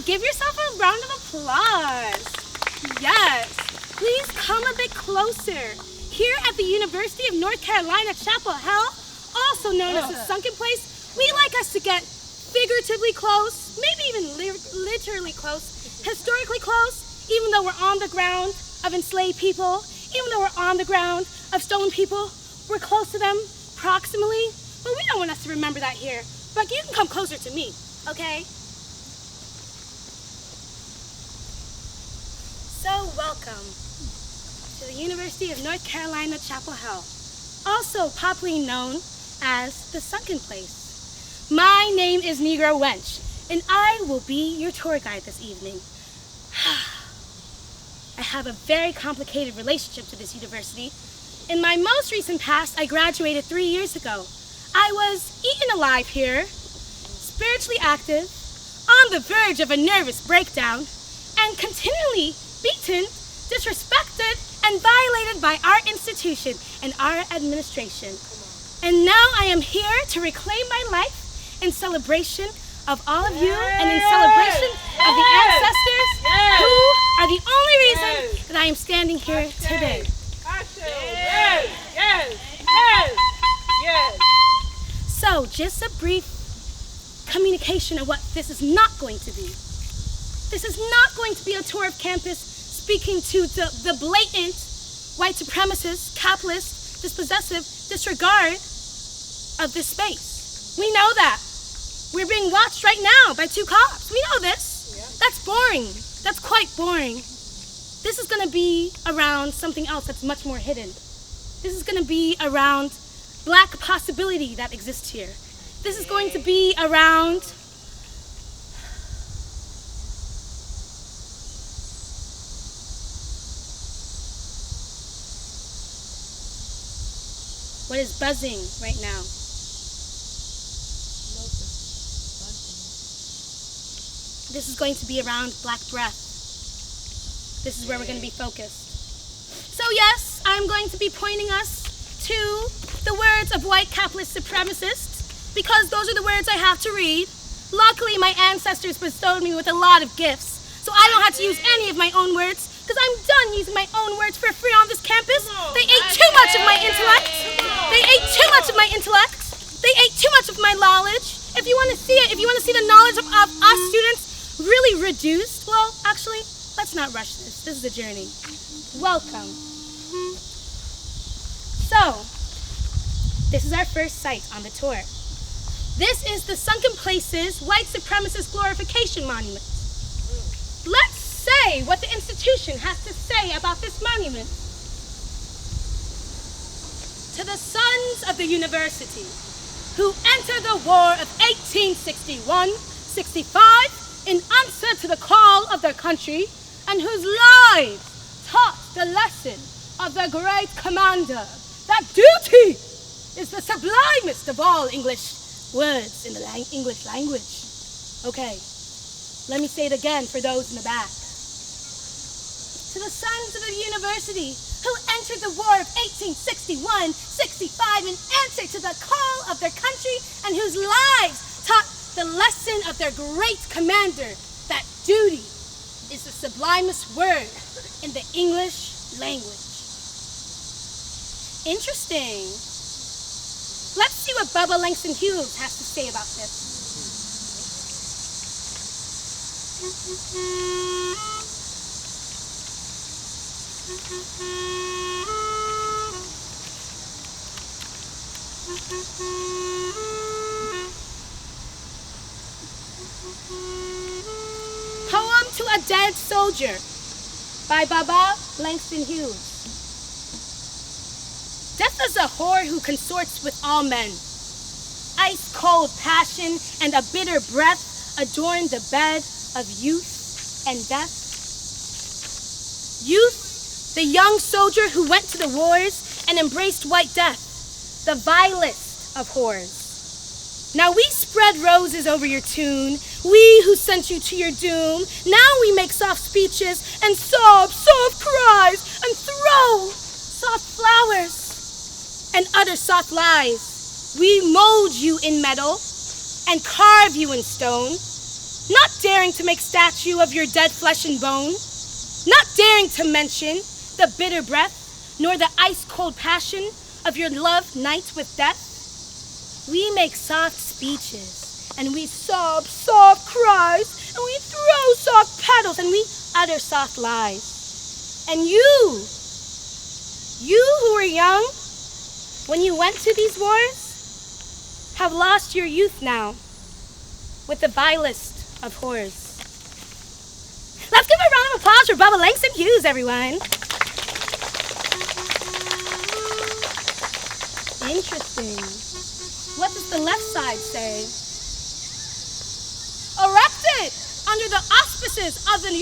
give yourself a round of applause. Yes. Please come a bit closer. Here at the University of North Carolina, Chapel Hill, also known as the Sunken Place, we like us to get figuratively close, maybe even literally close, historically close, even though we're on the ground of enslaved people, even though we're on the ground of stolen people, we're close to them proximally, but we don't want us to remember that here. But you can come closer to me, okay? So welcome to the University of North Carolina, Chapel Hill, also popularly known as the Sunken Place. My name is Negro Wench, and I will be your tour guide this evening. I have a very complicated relationship to this university. In my most recent past, I graduated 3 years ago. I was eaten alive here, spiritually active, on the verge of a nervous breakdown, and continually beaten, disrespected, and violated by our institution and our administration. And now I am here to reclaim my life in celebration of all of you and in celebration of the ancestors who are the only reason that I am standing here today. So, just a brief communication of what this is not going to be. This is not going to be a tour of campus speaking to the blatant white supremacist, capitalist, dispossessive disregard of this space. We know that. We're being watched right now by 2 cops. We know this. Yeah. That's boring. That's quite boring. This is going to be around something else that's much more hidden. This is going to be around Black possibility that exists here. This is going to be around what is buzzing right now. This is going to be around Black breath. This is where we're going to be focused. So yes, I'm going to be pointing us to the words of white capitalist supremacists, because those are the words I have to read. Luckily, my ancestors bestowed me with a lot of gifts, so I don't have to use any of my own words, because I'm done using my own words for free on this campus. They ate too much of my intellect. They ate too much of my intellect. They ate too much of my knowledge. If you want to see it, if you want to see the knowledge of us students really reduced, well, actually, let's not rush this. This is a journey. Welcome. So, this is our first site on the tour. This is the Sunken Places White Supremacist Glorification Monument. Let's say what the institution has to say about this monument. To the sons of the university who entered the war of 1861-65 in answer to the call of their country, and whose lives taught the lesson of their great commander, that duty is the sublimest of all English words in the English language. Okay, let me say it again for those in the back. To the sons of the university who entered the war of 1861-65 in answer to the call of their country, and whose lives taught the lesson of their great commander, that duty is the sublimest word in the English language. Interesting. Let's see what Bubba Langston Hughes has to say about this. Poem to a Dead Soldier by Bubba Langston Hughes. Death is a whore who consorts with all men. Ice-cold passion and a bitter breath adorn the bed of youth and death. Youth, the young soldier who went to the wars and embraced white death, the vilest of whores. Now we spread roses over your tomb, we who sent you to your doom. Now we make soft speeches and sob soft cries and throw soft flowers and utter soft lies. We mold you in metal and carve you in stone. not daring to make statue of your dead flesh and bone, not daring to mention the bitter breath, nor the ice-cold passion of your love night with death. We make soft speeches, and we sob soft cries, and we throw soft petals, and we utter soft lies. And you who were young, when you went to these wars, have lost your youth now with the vilest of whores. Let's give a round of applause for Bubba Langston Hughes, everyone. Interesting. What does the left side say? Erected under the auspices of the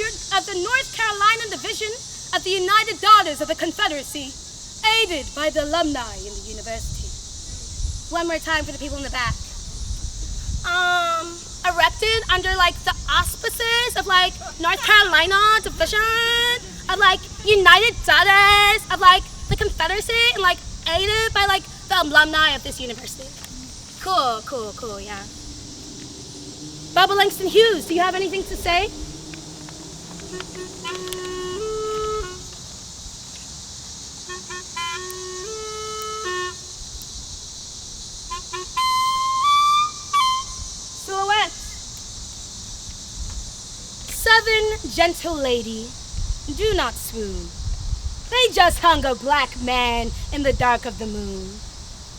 North Carolina Division of the United Daughters of the Confederacy, aided by the alumni in the university. One more time for the people in the back. Erected under like the auspices of like North Carolina Division of like United Daughters of like the Confederacy, and like aided by like the alumni of this university. Cool, yeah. Bubba Langston Hughes, do you have anything to say? Silhouette. Southern gentle lady, do not swoon. They just hung a black man in the dark of the moon.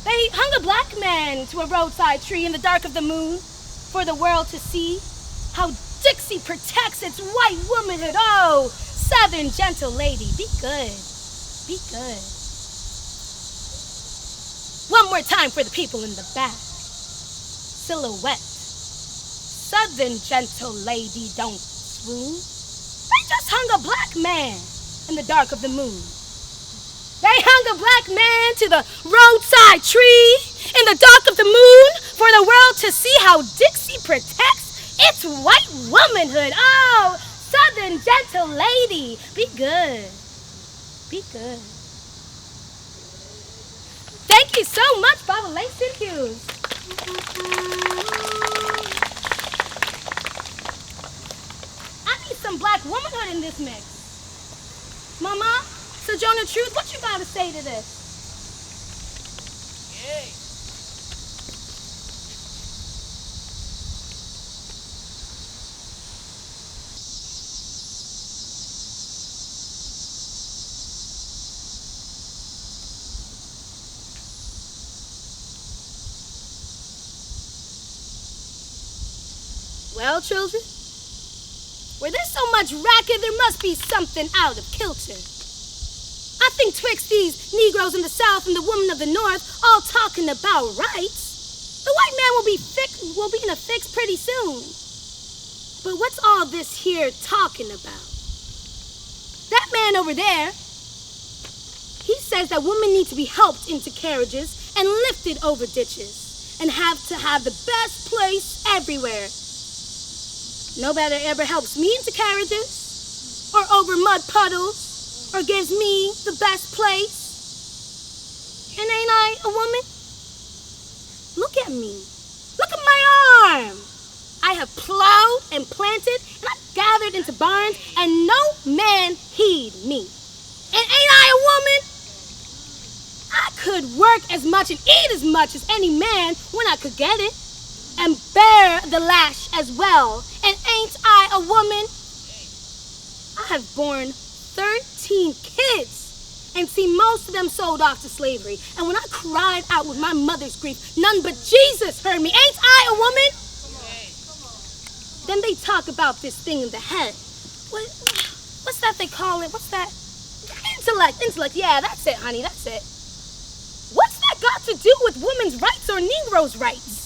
They hung a black man to a roadside tree in the dark of the moon for the world to see how Dixie protects its white womanhood. Oh, Southern gentle lady, be good. Be good. One more time for the people in the back. Silhouette. Southern gentle lady, don't swoon. They just hung a black man in the dark of the moon. They hung a black man to the roadside tree in the dark of the moon for the world to see how Dixie protects its white womanhood. Oh, Southern gentle lady, be good. Be good. Thank you so much, Bubba Langston Hughes. I need some black womanhood in this mix. Mama, Sojourner Truth, what you got to say to this? Yay. Well, children, where there's so much racket, there must be something out of kilter. I think twixt these Negroes in the South and the women of the North all talking about rights, the white man will be in a fix pretty soon. But what's all this here talking about? That man over there, he says that women need to be helped into carriages and lifted over ditches and have to have the best place everywhere. Nobody ever helps me into carriages or over mud puddles or gives me the best place. And ain't I a woman? Look at me. Look at my arm. I have plowed and planted and I've gathered into barns and no man heed me. And ain't I a woman? I could work as much and eat as much as any man when I could get it. And bear the lash as well. And ain't I a woman? I have borne 13 kids and seen most of them sold off to slavery. And when I cried out with my mother's grief, none but Jesus heard me. Ain't I a woman? Then they talk about this thing in the head. What's that they call it? What's that? Intellect. Yeah, that's it, honey, that's it. What's that got to do with women's rights or Negroes' rights?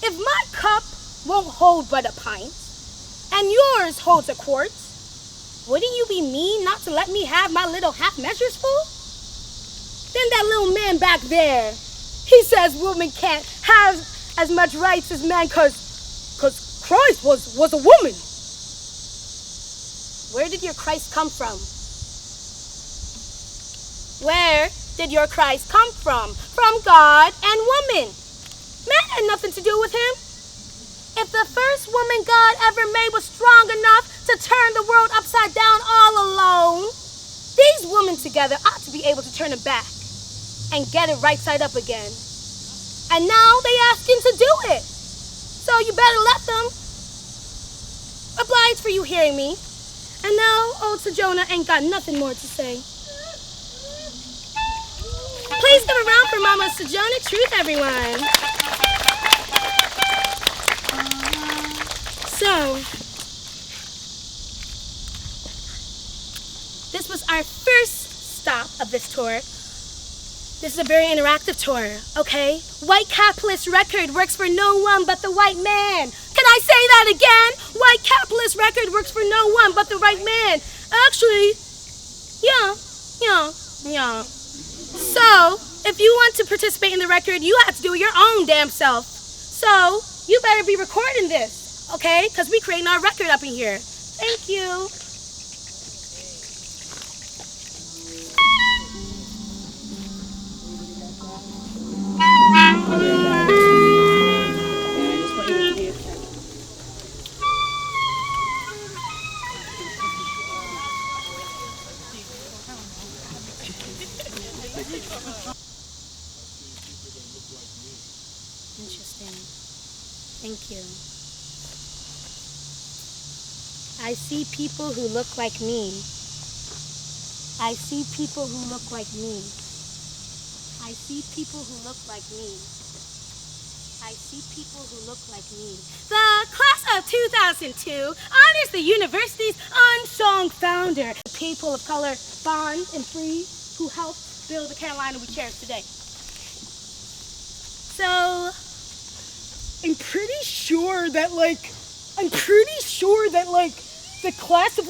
If my cup won't hold but a pint, and yours holds a quart, wouldn't you be mean not to let me have my little half measures full? Then that little man back there, he says women can't have as much rights as men cause Christ was a woman. Where did your Christ come from? Where did your Christ come from? From God and woman. Man had nothing to do with him. If the first woman God ever made was strong enough to turn the world upside down all alone, these women together ought to be able to turn it back and get it right side up again. And now they asking to do it. So you better let them. Obliged for you hearing me. And now old Sojourner ain't got nothing more to say. Please come around for Mama Sojourner Truth, everyone. So, this was our first stop of this tour. This is a very interactive tour, okay? White capitalist record works for no one but the white man. Can I say that again? White capitalist record works for no one but the white man. Actually, yeah. So, if you want to participate in the record, you have to do it your own damn self. So, you better be recording this, okay? Because we creating our record up in here. Thank you. Interesting. Thank you. I see people who look like me. I see people who look like me. I see people who look like me. I see people who look like me. The class of 2002 honors the university's unsung founder, the people of color, bond and free, who helped build the Carolina we cherish today. So, I'm pretty sure that the class of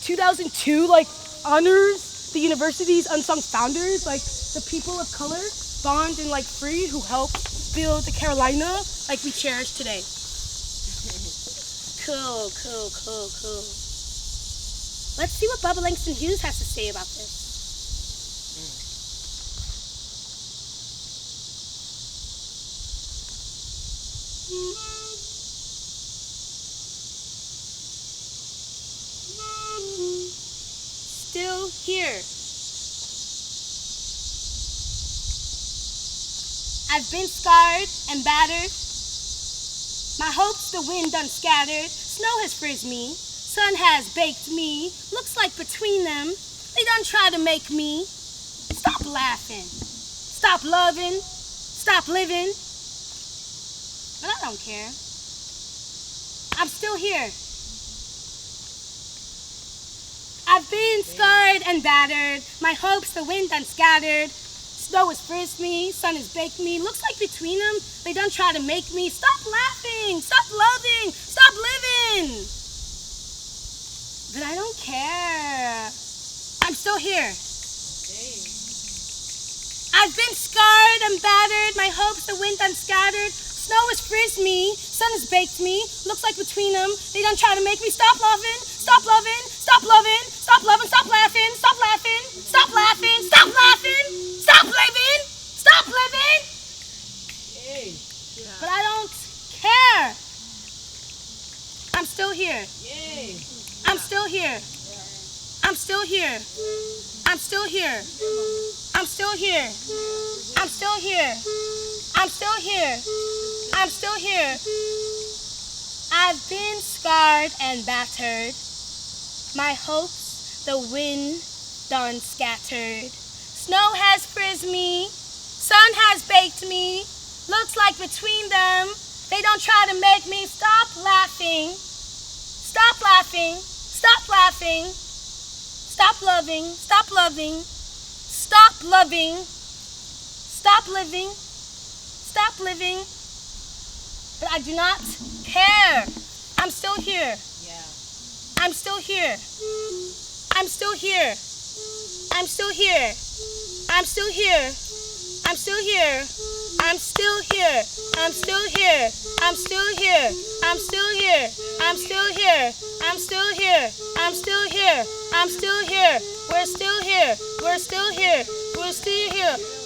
2002 honors the university's unsung founders, the people of color, bond and free, who helped build the Carolina we cherish today. Cool. Let's see what Bubba Langston Hughes has to say about this. Still here. I've been scarred and battered. My hopes the wind done scattered. Snow has frizzed me. Sun has baked me. Looks like between them, they done try to make me stop laughing, stop loving, stop living. But I don't care. I'm still here. I've been scarred and battered. My hopes the wind done scattered. Snow has frizzed me. Sun has baked me. Looks like between them, they done try to make me stop laughing, stop loving, stop living. But I don't care. I'm still here. I've been scarred and battered. My hopes the wind done scattered. Snow has frizzed me. Sun has baked me. Looks like between them, they done try to make me stop loving, stop loving, stop loving, stop loving, stop laughing, stop laughing, stop laughing, stop laughing, stop living, stop living. But I don't care. I'm still here. I'm still here. I'm still here. I'm still here. I'm still here. I'm still here. I'm still here. I'm still here. I've been scarred and battered. My hopes the wind done scattered. Snow has frizzed me. Sun has baked me. Looks like between them, they don't try to make me stop laughing. Stop laughing. Stop laughing. Stop loving. Stop loving. Stop loving. Stop living. Stop living. But I do not care. I'm still here. I'm still here. I'm still here. I'm still here. I'm still here. I'm still here. I'm still here. I'm still here. I'm still here. I'm still here. I'm still here. I'm still here. I'm still here. I'm still here. We're still here. We're still here. We're still here.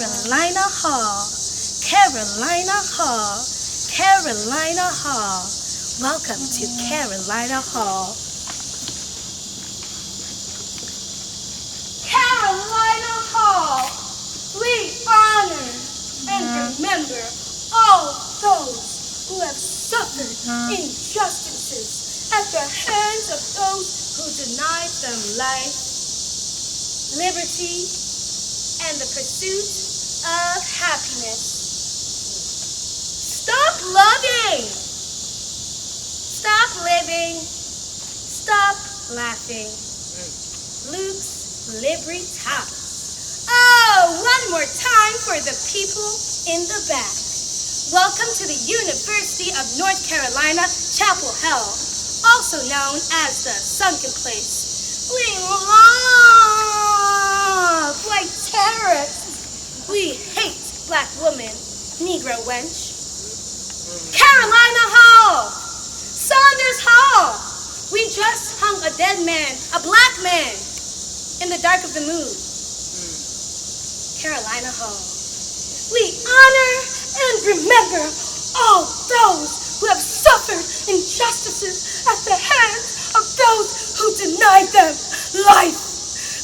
Carolina Hall, Carolina Hall, Carolina Hall. Welcome to Carolina Hall. Carolina Hall, we honor and remember all those who have suffered injustices at the hands of those who denied them life, liberty, and the pursuit of happiness. Stop loving! Stop living! Stop laughing. Luke's Libertas. Oh, one more time for the people in the back. Welcome to the University of North Carolina, Chapel Hill, also known as the Sunken Place. We love white terrorists. We hate black women, Negro wench. Carolina Hall, Saunders Hall. We just hung a dead man, a black man, in the dark of the moon. Carolina Hall. We honor and remember all those who have suffered injustices at the hands of those who denied them life,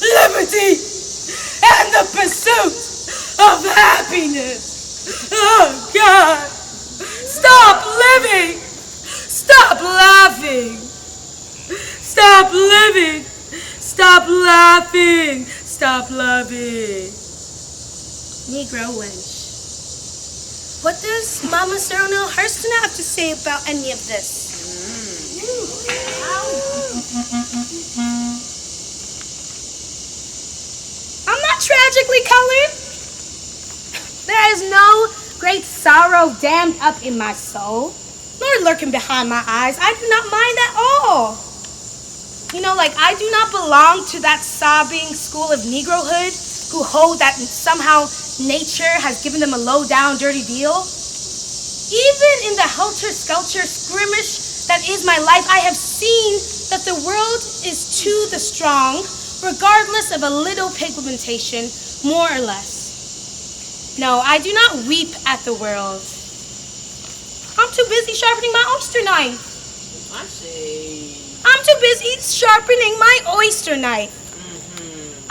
liberty, and the pursuit of happiness. Oh, God. Stop living. Stop laughing. Stop living. Stop laughing. Stop loving. Negro wench. What does Mama Sarah Neil Hurston have to say about any of this? I'm not tragically colored. There is no great sorrow dammed up in my soul, nor lurking behind my eyes. I do not mind at all. You know, like, I do not belong to that sobbing school of Negrohood who hold that somehow nature has given them a low-down, dirty deal. Even in the helter-skelter skirmish that is my life, I have seen that the world is to the strong, regardless of a little pigmentation, more or less. No, I do not weep at the world. I'm too busy sharpening my oyster knife. I see. I'm too busy sharpening my oyster knife.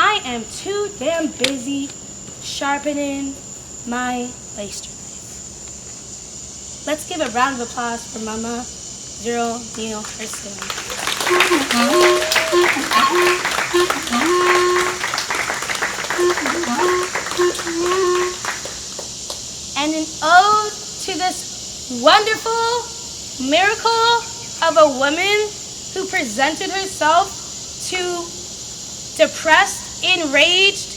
I am too damn busy sharpening my oyster knife. Let's give a round of applause for Mama Zero Neil Hurston. And an ode to this wonderful miracle of a woman who presented herself to depressed, enraged,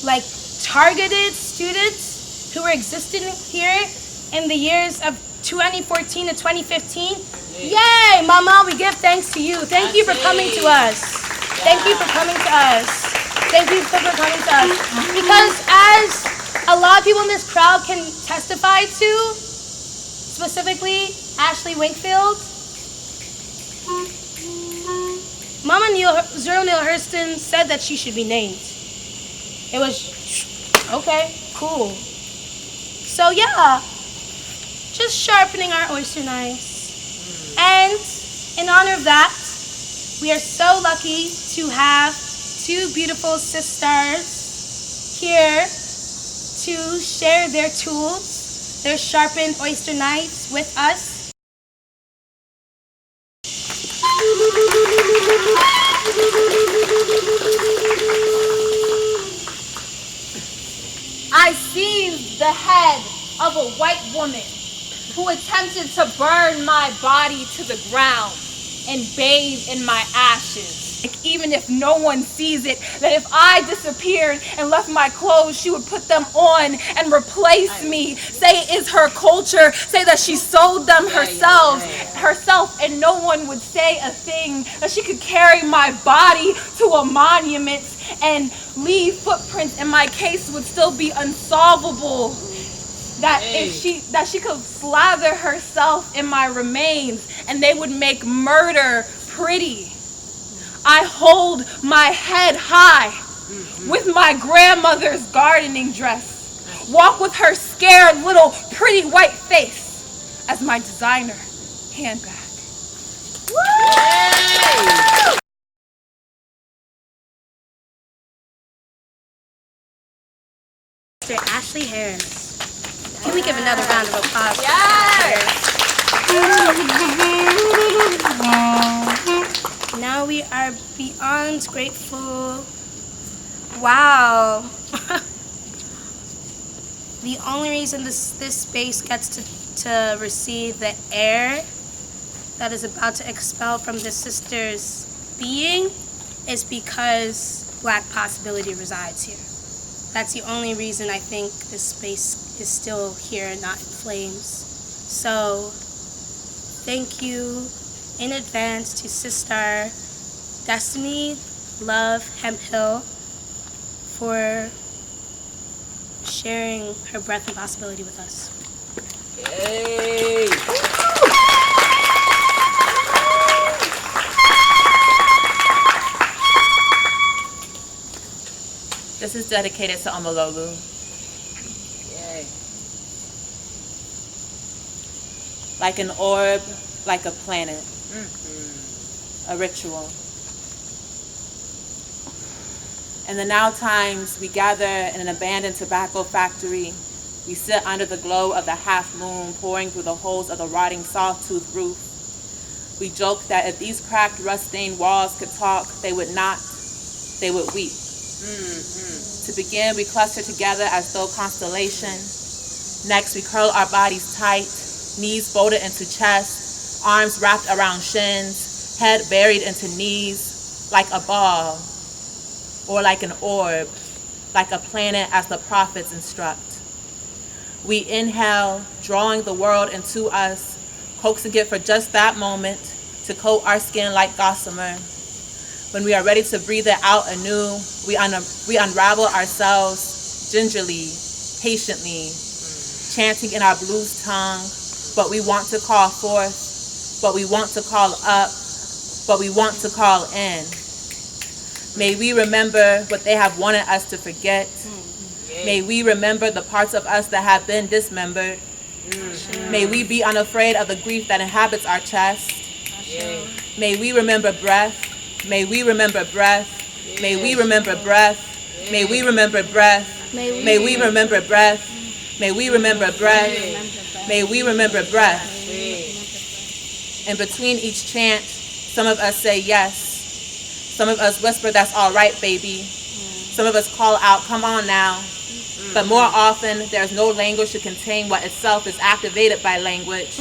like targeted students who were existing here in the years of 2014 to 2015. Yay, Mama, we give thanks to you. Thank you for coming to us. Thank you for coming to us. Thank you for coming to us. Because as a lot of people in this crowd can testify to, specifically Ashley Winkfield, Mama Zero Neil Hurston said that she should be named. It was, okay, cool. So yeah, just sharpening our oyster knives. And in honor of that, we are so lucky to have two beautiful sisters here to share their tools, their sharpened oyster knives with us. I seized the head of a white woman who attempted to burn my body to the ground and bathe in my ashes. Like, even if no one sees it, that if I disappeared and left my clothes, she would put them on and replace me. Say it is her culture. Say that she sold them herself, and no one would say a thing. That she could carry my body to a monument and leave footprints, and my case would still be unsolvable. That she could slather herself in my remains, and they would make murder pretty. I hold my head high. with my grandmother's gardening dress, walk with her scared little pretty white face as my designer handbag. Mr. Ashley Harris. Can we give another round of applause? Now we are beyond grateful. Wow. The only reason this space gets to receive the air that is about to expel from this sister's being is because Black possibility resides here. That's the only reason I think this space is still here and not in flames. So, thank you in advance to Sister Destiny Love Hemphill for sharing her breath and possibility with us. Yay! This is dedicated to Amalolu. Yay! Like an orb, like a planet, a ritual. In the now times, we gather in an abandoned tobacco factory. We sit under the glow of the half moon pouring through the holes of the rotting sawtooth roof. We joke that if these cracked, rust-stained walls could talk, they would not, they would weep. To begin, we cluster together as though constellation. Next, we curl our bodies tight, knees folded into chest, arms wrapped around shins, head buried into knees, like a ball, or like an orb, like a planet as the prophets instruct. We inhale, drawing the world into us, coaxing it for just that moment to coat our skin like gossamer. When we are ready to breathe it out anew, we unravel ourselves gingerly, patiently, chanting in our blues tongue, but we want to call forth, but we want to call up, but we want to call in. May we remember what they have wanted us to forget. May we remember the parts of us that have been dismembered. May we be unafraid of the grief that inhabits our chest. May we remember breath. May we remember breath. May we remember breath. May we remember breath. May we remember breath. May we remember breath. May we remember breath. In between each chant, some of us say yes. Some of us whisper, "That's all right, baby." Some of us call out, "Come on now." But more often, there's no language to contain what itself is activated by language.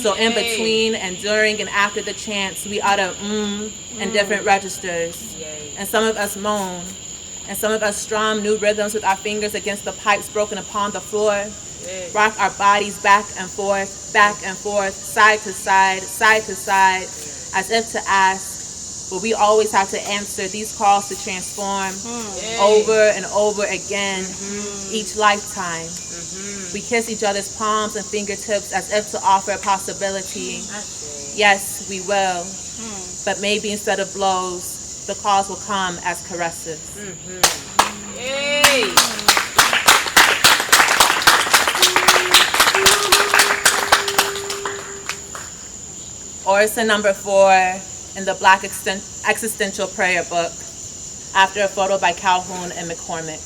So in between and during and after the chants, we utter in different registers. And some of us moan. And some of us strum new rhythms with our fingers against the pipes broken upon the floor. Rock our bodies back and forth, side to side, as if to ask, but we always have to answer these calls to transform over and over again, each lifetime. We kiss each other's palms and fingertips as if to offer a possibility. Yes, we will. But maybe instead of blows, the calls will come as caresses. Yay! Orison number 4 in the Black Existential Prayer Book, after a photo by Calhoun and McCormick.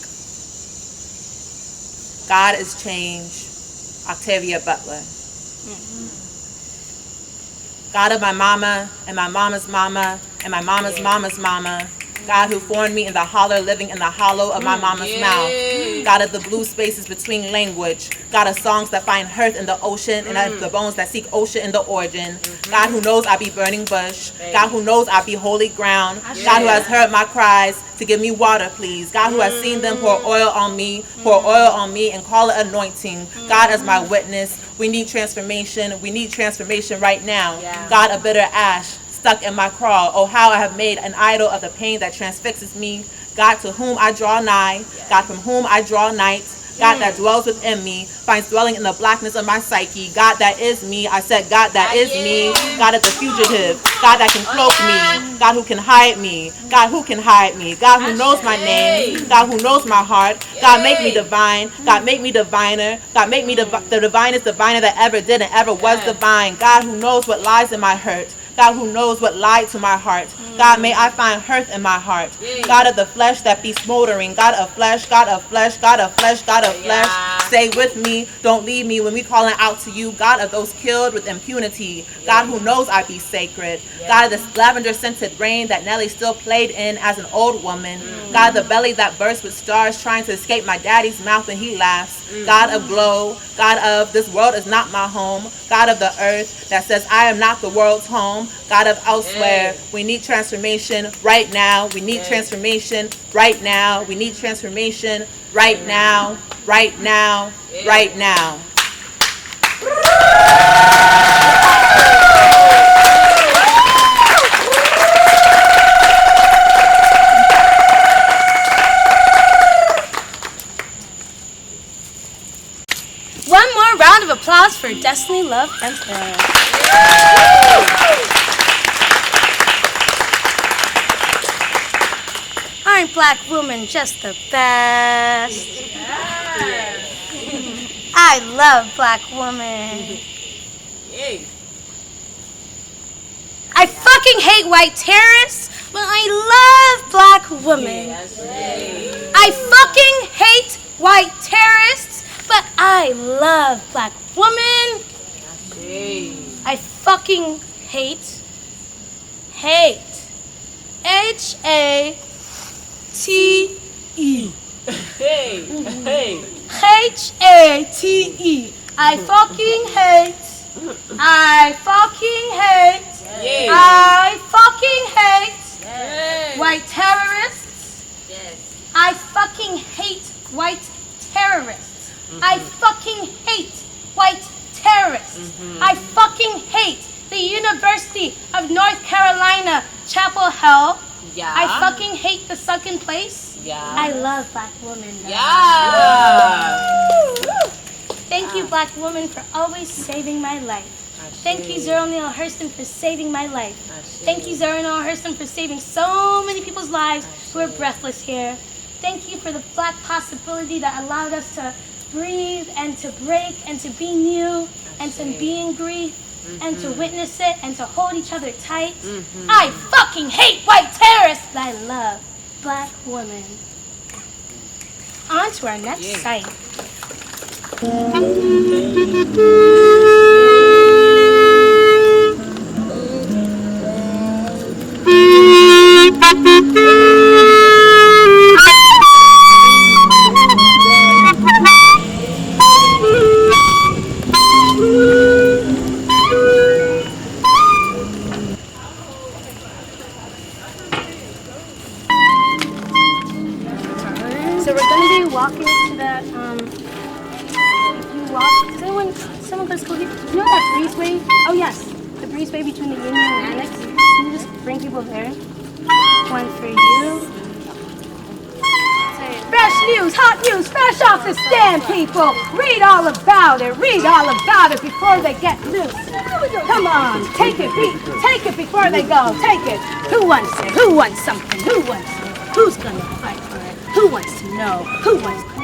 God is change, Octavia Butler. God of my mama and my mama's mama and my mama's mama's mama. God who formed me in the holler, living in the hollow of my mama's mouth. God of the blue spaces between language. God of songs that find hearth in the ocean and of the bones that seek ocean in the origin. God who knows I be burning bush. God who knows I be holy ground. God who has heard my cries to give me water, please. God who has seen them pour oil on me and call it anointing. God as my witness. We need transformation. We need transformation right now. God of bitter ash. Stuck in my crawl. Oh, how I have made an idol of the pain that transfixes me. God to whom I draw nigh. God from whom I draw night. God that dwells within me, finds dwelling in the blackness of my psyche. God that is me, I said God that is me. God is the fugitive, God that can cloak me, God who can hide me, God who can hide me, God who knows my name, God who knows my heart. God make me divine, God make me diviner, God make me the divinest diviner that ever did and ever was divine. God who knows what lies in my hurt, God who knows what lied to my heart. God, may I find hurt in my heart. God of the flesh that be smoldering. God of flesh, God of flesh, God of flesh, God of flesh. Stay with me. Don't leave me when we calling out to you. God of those killed with impunity. God who knows I be sacred. God of this lavender scented rain that Nelly still played in as an old woman. God of the belly that bursts with stars trying to escape my daddy's mouth when he laughs. God of glow. God of this world is not my home. God of the earth that says I am not the world's home. God of elsewhere. We need transformation right now. We need transformation right now. We need transformation right now. Right now. Right now. One more round of applause for Destiny, Love, and Prayer. Aren't black women just the best? I love black women. I fucking hate white terrorists, but I love black women. I fucking hate white terrorists, but I love black women. I fucking hate. H-A-T-E. H-A-T-E. I fucking hate. I fucking hate. I fucking hate white terrorists. I fucking hate white terrorists. I fucking hate white terrorists. I fucking hate the University of North Carolina, Chapel Hill. I fucking hate the sunken place. I love black women. Thank you, black women, for always saving my life. Thank you, Zero Neale Hurston, for saving my life. Thank you, Zero Neale Hurston, for saving so many people's lives who are breathless here. Thank you for the black possibility that allowed us to breathe and to break and to be new and to be in grief and to witness it and to hold each other tight. I fucking hate white terrorists, but I love black women. On to our next site. So we're going to be walking to that, someone go to school here? Do you know that breezeway? Oh yes, the breezeway between the Union and Annex. Can you just bring people there? One for you. Fresh news, hot news, fresh off the stand, people. Read all about it before they get loose. Come on, take it before they go, take it. Who wants it? Who wants something? Who wants it? Who's gonna fight for it? Who wants to know? Who wants to know?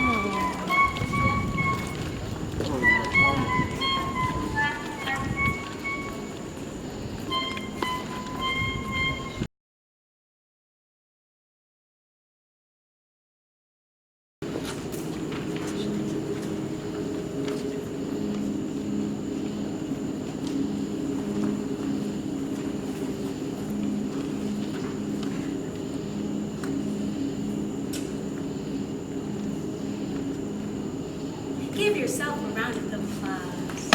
Give yourself a round of applause.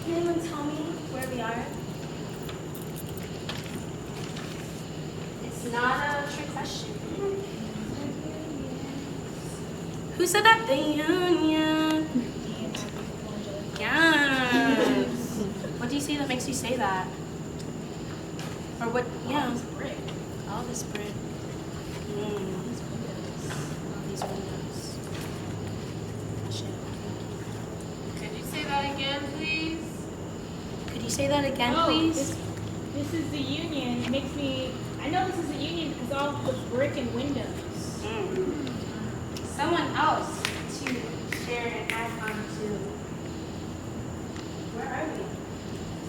Can anyone tell me where we are? It's not a trick question. Who said that? The Union. Yes. What do you see that makes you say that? Or what? Yeah. All this brick. These windows. Could you say that again, please? Could you say that again, Oh, please? This is the union. It makes me. I know this is the union because all the brick and windows. Someone else to share an icon to. Where are we?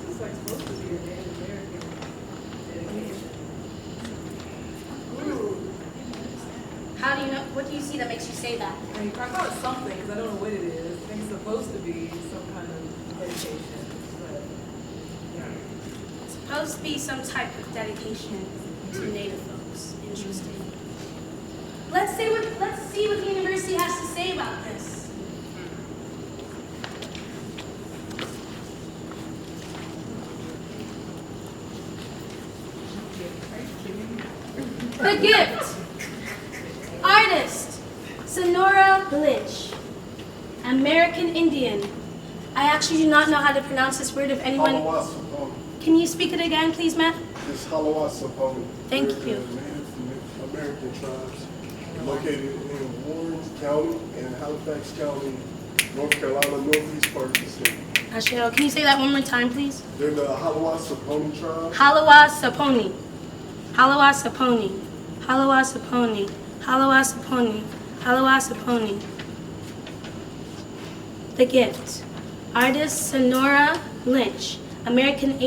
This is like supposed to be a Native American dedication. Ooh. How do you know? What do you see that makes you say that? I mean, I thought something because I don't know what it is. I think it's supposed to be some kind of dedication, but yeah. It's supposed to be some type of dedication to Native folks. Interesting. Let's see what the university has to say about this. The gift. Artist, Sonora Lynch. American Indian. I actually do not know how to pronounce this word. If anyone, Halawasaponi. can you speak it again, please, Matt? It's Halawasaponi. Thank They're you. the Native American tribes located in Warren County and Halifax County, North Carolina, northeast part of the state. Asheo, can you say that one more time, please? They're the Halawasaponi tribe. Halawasaponi. Halawasaponi. Halawasaponi. Halawasaponi. Halawasaponi. The gift. Artist Sonora Lynch. American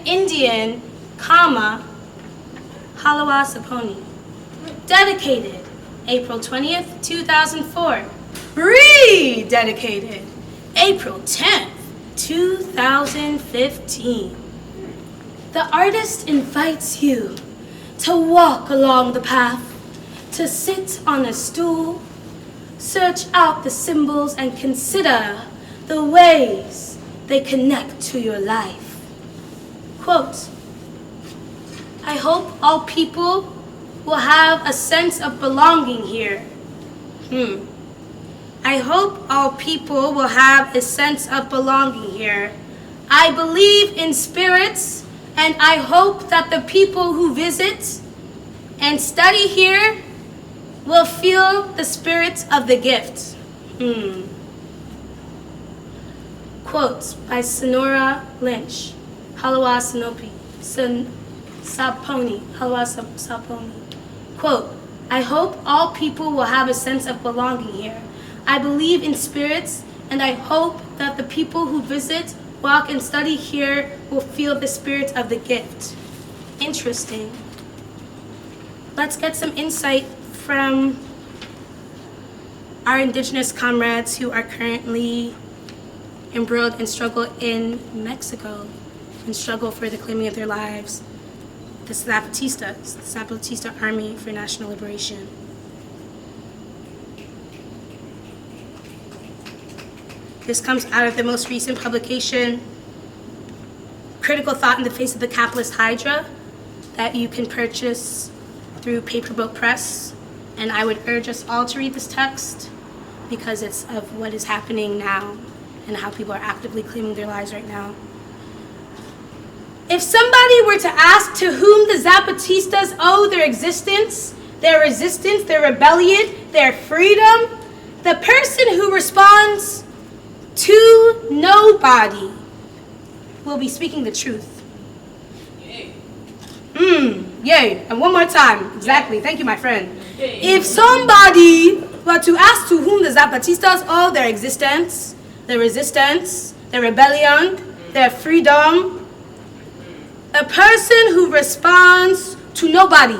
Indian, comma, Halawasaponi. Dedicated April 20th, 2004. Rededicated April 10th, 2015. The artist invites you to walk along the path, to sit on a stool, search out the symbols and consider the ways they connect to your life. Quote, I hope all people will have a sense of belonging here. I hope all people will have a sense of belonging here. I believe in spirits, and I hope that the people who visit and study here will feel the spirit of the gift. Quote by Sonora Lynch, Halawasaponi, Halawasaponi. Quote, I hope all people will have a sense of belonging here. I believe in spirits, and I hope that the people who visit, walk, and study here will feel the spirit of the gift. Interesting. Let's get some insight from our indigenous comrades who are currently embroiled in struggle in Mexico, and struggle for the claiming of their lives. The Zapatista Army for National Liberation. This comes out of the most recent publication, Critical Thought in the Face of the Capitalist Hydra, that you can purchase through Paperboat Press. And I would urge us all to read this text because it's of what is happening now and how people are actively claiming their lives right now. If somebody were to ask to whom the Zapatistas owe their existence, their resistance, their rebellion, their freedom, the person who responds to nobody will be speaking the truth. Yay. And one more time. Exactly. Thank you, my friend. If somebody were to ask to whom the Zapatistas owe their existence, their resistance, their rebellion, their freedom, a person who responds to nobody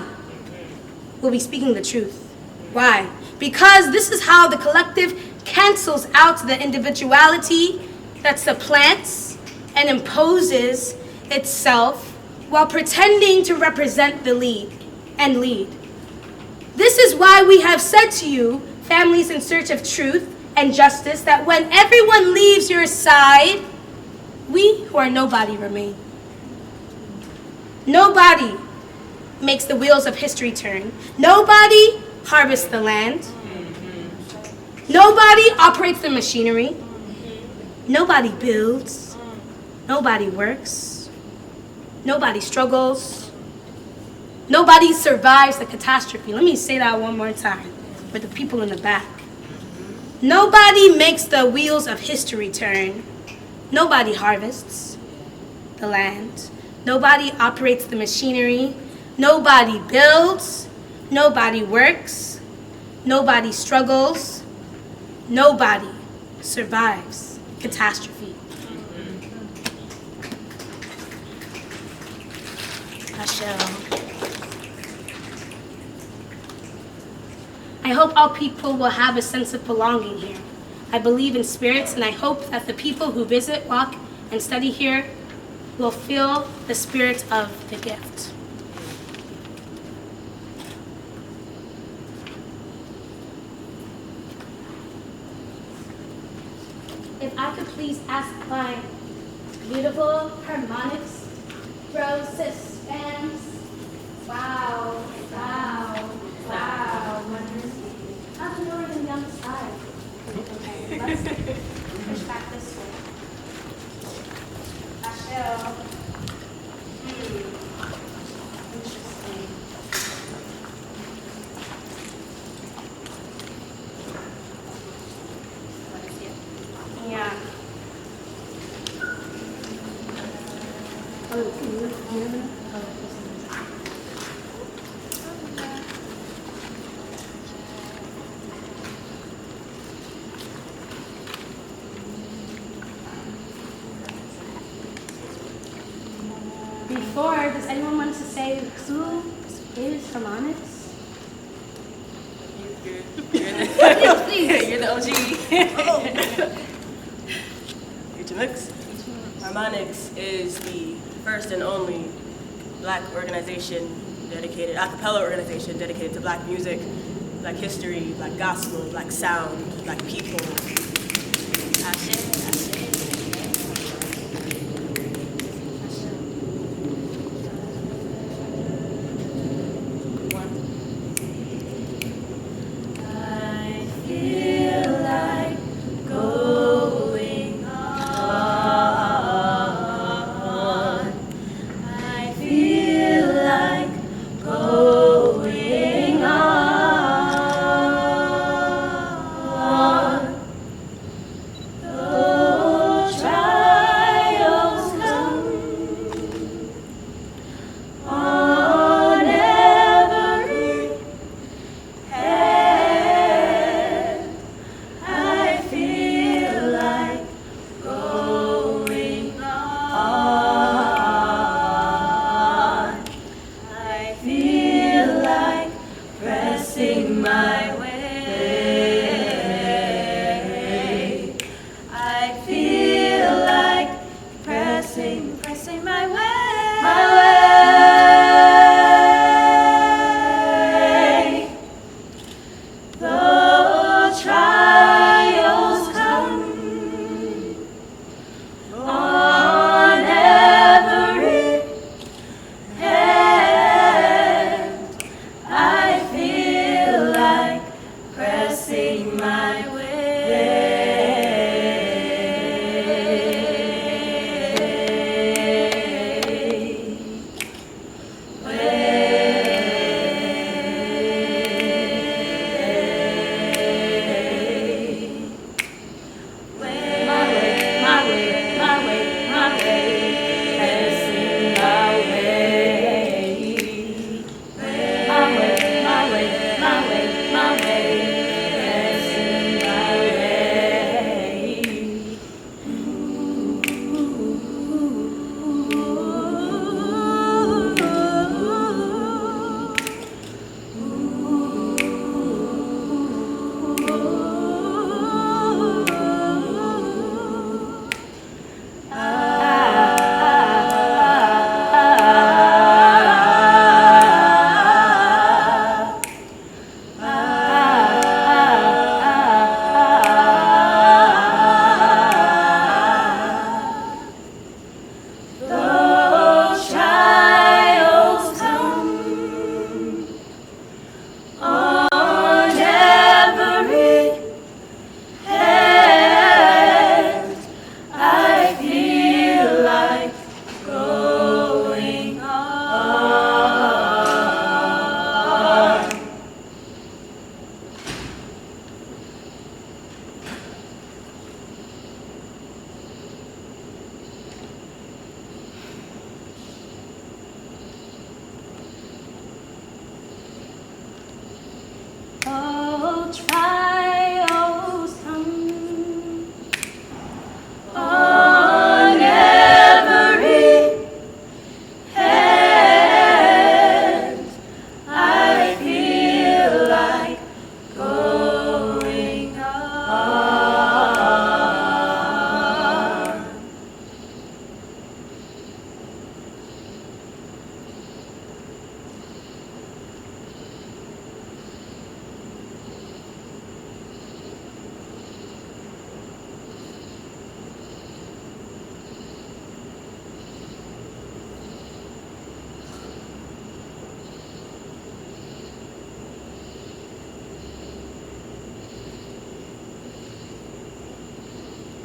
will be speaking the truth. Why? Because this is how the collective cancels out the individuality that supplants and imposes itself while pretending to represent the lead. This is why we have said to you, families in search of truth and justice, that when everyone leaves your side, we who are nobody remain. Nobody makes the wheels of history turn. Nobody harvests the land. Nobody operates the machinery. Nobody builds. Nobody works. Nobody struggles. Nobody survives the catastrophe. Let me say that one more time for the people in the back. Nobody makes the wheels of history turn. Nobody harvests the land. Nobody operates the machinery. Nobody builds. Nobody works. Nobody struggles. Nobody survives catastrophe. I shall. I hope all people will have a sense of belonging here. I believe in spirits, and I hope that the people who visit, walk, and study here will feel the spirit of the gift. If I could please ask my beautiful harmonics, bros, sis, fans. Wow, wow, wow. How do you know we're going to be on the side? Okay, let's push back this way. Rachel. Interesting. Yeah. Oh, can you hear me? Before, does anyone want to say who is harmonics? Please. You're the OG. HMX. Harmonics is the first and only Black organization dedicated, a cappella organization dedicated to Black music, Black history, Black gospel, Black sound, Black people.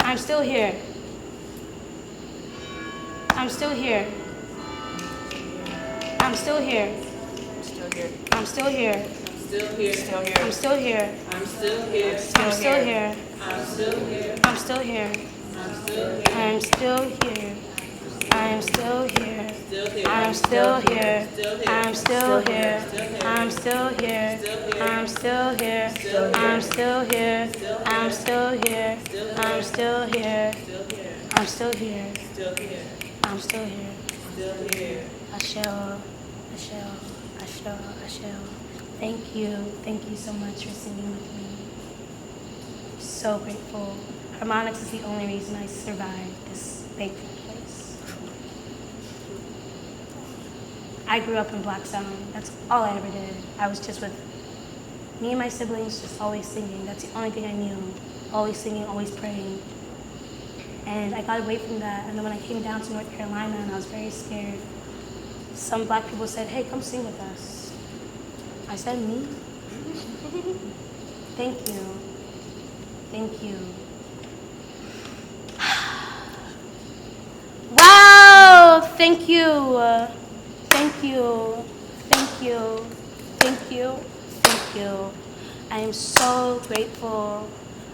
I'm still here. I'm still here. I'm still here. I'm still here. Still here. I'm still here. I'm still here. I'm still here. I'm still here. I'm still here. I'm still here. I'm still here. I'm still here. I'm still here. I'm still here. I'm still here. I'm still here. I'm still here. I'm still here. I'm still here. I'm still here. I shall. Thank you. Thank you so much for singing with me. So grateful. Harmonics is the only reason I survived this fateful place. I grew up in Blackstone. That's all I ever did. I was just with me and my siblings, just always singing. That's the only thing I knew. Always singing, always praying. And I got away from that. And then when I came down to North Carolina and I was very scared, some black people said, hey, come sing with us. I said, me? Thank you. Thank you. Wow! Thank you. Thank you. Thank you. Thank you. Thank you. I am so grateful.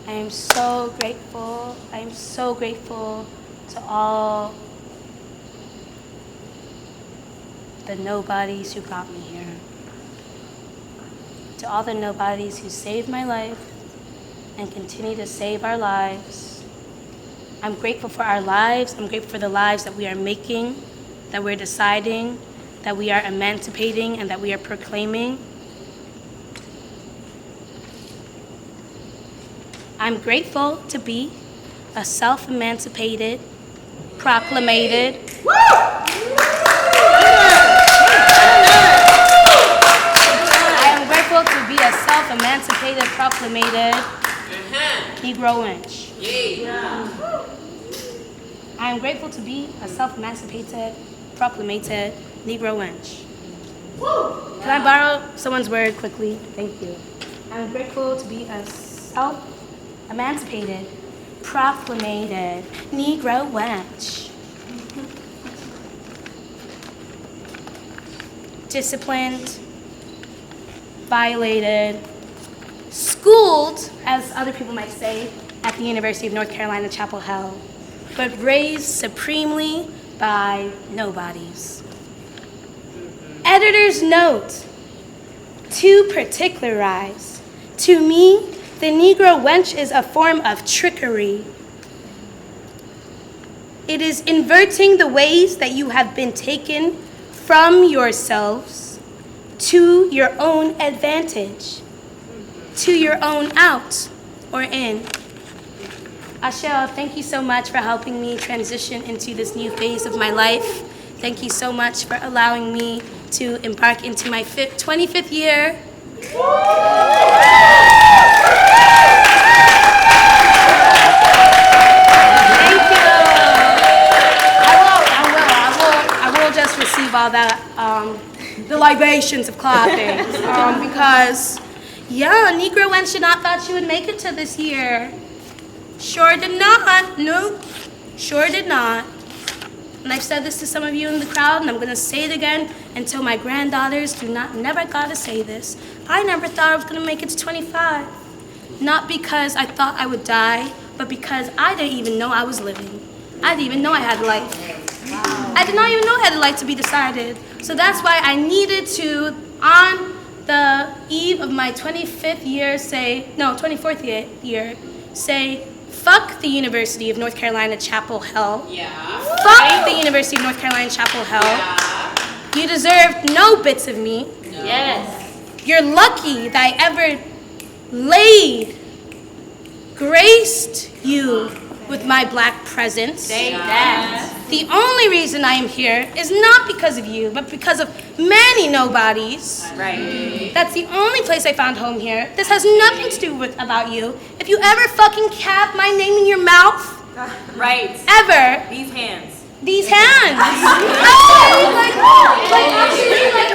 I am so grateful. I am so grateful to all the nobodies who got me here. To all the nobodies who saved my life and continue to save our lives. I'm grateful for our lives. I'm grateful for the lives that we are making, that we're deciding, that we are emancipating, and that we are proclaiming. I'm grateful to be a self-emancipated, proclamated, to be a self-emancipated, proclamated Negro Wench. I am grateful to be a self-emancipated, proclamated Negro Wench. Can I borrow someone's word quickly? Thank you. I'm grateful to be a self-emancipated, proclamated Negro Wench. Disciplined, violated, schooled, as other people might say, at the University of North Carolina, Chapel Hill, but raised supremely by nobodies. Editor's note, to particularize, to me, the Negro Wench is a form of trickery. It is inverting the ways that you have been taken from yourselves to your own advantage, to your own out or in. Ashel, thank you so much for helping me transition into this new phase of my life. Thank you so much for allowing me to embark into my 25th year. Thank you. I will just receive all that, the libations of clapping, because, yeah, Negro Wench should not thought she would make it to this year. Sure did not. Nope. Sure did not. And I've said this to some of you in the crowd, and I'm going to say it again until my granddaughters never got to say this. I never thought I was going to make it to 25. Not because I thought I would die, but because I didn't even know I was living. I didn't even know I had life. I did not even know I had a life to be decided. So that's why I needed to, on the eve of my 24th year, say, fuck the University of North Carolina, Chapel Hill. Yeah. Fuck the University of North Carolina, Chapel Hill. Yeah. You deserve no bits of me. No. Yes. You're lucky that I ever graced you with my black presence. Say that. The only reason I am here is not because of you, but because of many nobodies. Right. That's the only place I found home here. This has nothing to do with about you. If you ever fucking have my name in your mouth, Right. ever, These hands. these hands. Actually,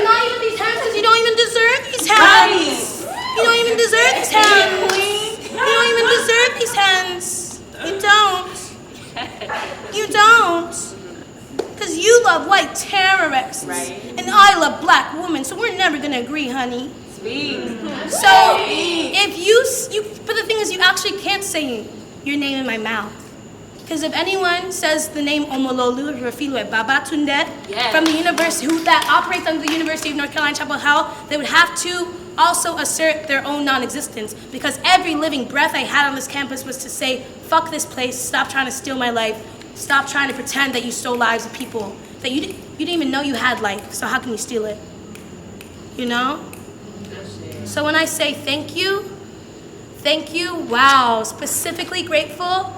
not even these hands, because you don't even deserve these hands. You don't even deserve these hands. You don't even deserve these hands. You don't. You don't. Because you love white terrorists. Right. And I love black women, so we're never going to agree, honey. Speak. So, if you, but the thing is, you actually can't say your name in my mouth. Because if anyone says the name Omololu Rafilwe Babatunde from the university, that operates under the University of North Carolina, Chapel Hill, they would have to also assert their own non-existence. Because every living breath I had on this campus was to say, fuck this place, stop trying to steal my life, stop trying to pretend that you stole lives of people, that you didn't even know you had life, so how can you steal it? You know? So when I say thank you, wow, specifically grateful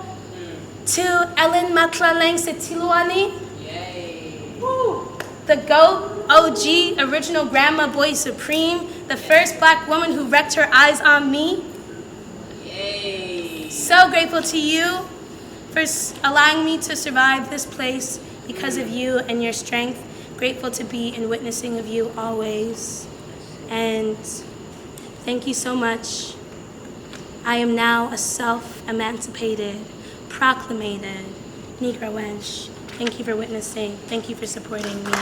to Ellen Matlaleng Setiluani, the GOAT, OG, original Grandma Boy Supreme, the first black woman who wrecked her eyes on me. So grateful to you for allowing me to survive this place because of you and your strength. Grateful to be in witnessing of you always. And thank you so much. I am now a self-emancipated, proclamated Negro wench. Thank you for witnessing. Thank you for supporting me.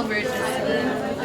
versions.